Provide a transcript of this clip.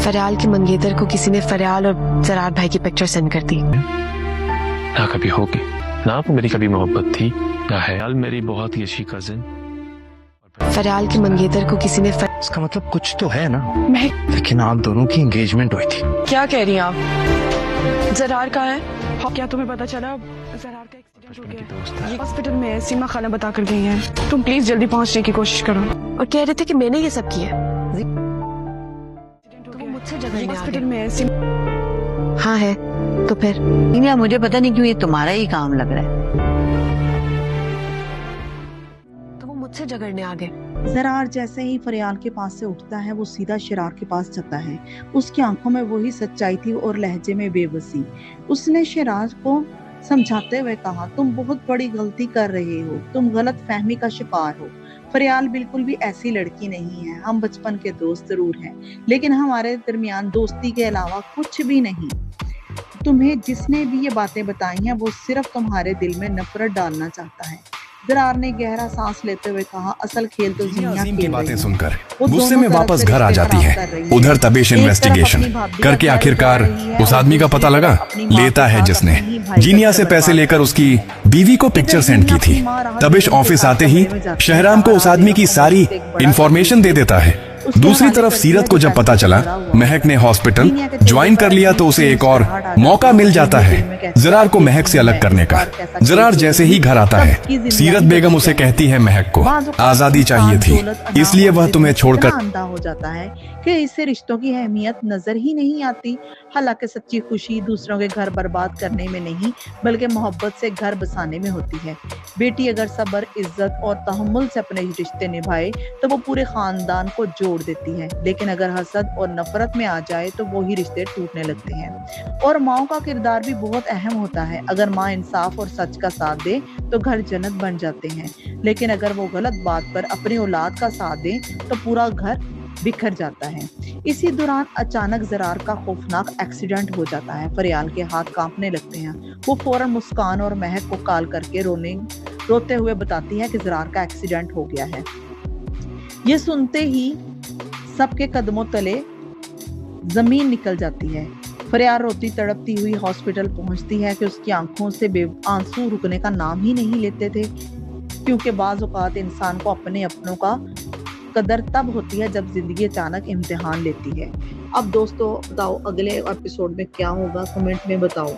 फरियाल के मंगेतर को किसी ने फरियाल और जरार भाई की पिक्चर सेंड कर दी। ना कभी होगी, ना वो मेरी कभी मोहब्बत थी, ना है मेरी बहुत ही अच्छी कजिन। फरियाल के मंगेतर को किसी ने इसका मतलब कुछ तो है ना। लेकिन आप दोनों की एंगेजमेंट हुई थी। क्या कह रही हैं आप? जरार कहाँ है? क्या तुम्हें पता चला जरार का एक्सीडेंट हो गया? ये हॉस्पिटल में है, सीमा खाना बता कर गई हैं। तुम प्लीज जल्दी पहुंचने की कोशिश करो। और कह रहे थे कि मैंने ये सब किया। तो वो मुझसे झगड़ने हॉस्पिटल में है। हाँ है तो फिर मुझे पता नहीं क्यों ये तुम्हारा ही काम लग रहा है। तो वो मुझसे झगड़ने आ गए। जरार जैसे ही फरियाल के पास से उठता है वो सीधा शरार के पास जाता है। उसकी आंखों में वही सच्चाई थी और लहजे में बेबसी। उसने शरार को समझाते हुए कहा, तुम बहुत बड़ी गलती कर रहे हो, तुम गलत फहमी का शिकार हो। फरियाल बिल्कुल भी ऐसी लड़की नहीं है। हम बचपन के दोस्त जरूर हैं, लेकिन हमारे दरमियान दोस्ती के अलावा कुछ भी नहीं। तुम्हें जिसने भी ये बातें बताई हैं वो सिर्फ तुम्हारे दिल में नफरत डालना चाहता है। जरार ने गहरा सांस लेते हुए कहा, असल खेल तो जिन्ना की बातें सुनकर गुस्से में वापस घर आ जाती है। उधर तबेश इन्वेस्टिगेशन करके आखिरकार उस आदमी का पता लगा। लेता है जिसने जीनिया से पैसे लेकर उसकी बीवी को पिक्चर सेंड की थी। तबेश ऑफिस आते ही शहराम को उस आदमी की सारी इंफॉर्मेशन दे देता है। दूसरी तरफ सीरत को जब पता चला महक ने हॉस्पिटल ज्वाइन कर लिया तो उसे एक और मौका मिल जाता है जरार को महक से अलग करने का। जरार जैसे ही घर आता है सीरत बेगम उसे कहती है महक को आजादी चाहिए थी, इसलिए वह तुम्हें छोड़कर अंधा हो जाता है कि इससे रिश्तों की अहमियत नजर ही नहीं आती। हालांकि सच्ची खुशी दूसरों के घर बर्बाद करने में नहीं बल्कि मोहब्बत से घर बसाने में होती है। बेटी अगर सब्र, इज्जत और तहम्मुल से अपने रिश्ते निभाए तो वो पूरे खानदान को जोड़ देती है, लेकिन अगर हसद और नफरत में आ जाए तो वही रिश्ते टूटने लगते हैं। और माँ का किरदार भी बहुत अहम होता है। अगर माँ इंसाफ और सच का साथ दे तो घर जन्नत बन जाते हैं, लेकिन अगर वो गलत बात पर अपनी औलाद का साथ दे तो पूरा घर बिखर जाता है। इसी दौरान अचानक जरार का खौफनाक एक्सीडेंट हो जाता है। फरियाल के हाथ कांपने लगते हैं। वो फौरन मुस्कान और महक को कॉल करके रोते हुए बताती है कि जरार का एक्सीडेंट हो गया है। ये सुनते ही सबके कदमों तले जमीन निकल जाती है। फरियाल रोती तड़पती हुई हॉस्पिटल पहुंचती है कि उसकी आंखों से आंसू रुकने का नाम ही नहीं लेते थे, क्योंकि बाज़ औक़ात इंसान को अपने अपनों का कदर तब होती है जब जिंदगी अचानक इम्तिहान लेती है। अब दोस्तों बताओ अगले एपिसोड में क्या होगा, कमेंट में बताओ।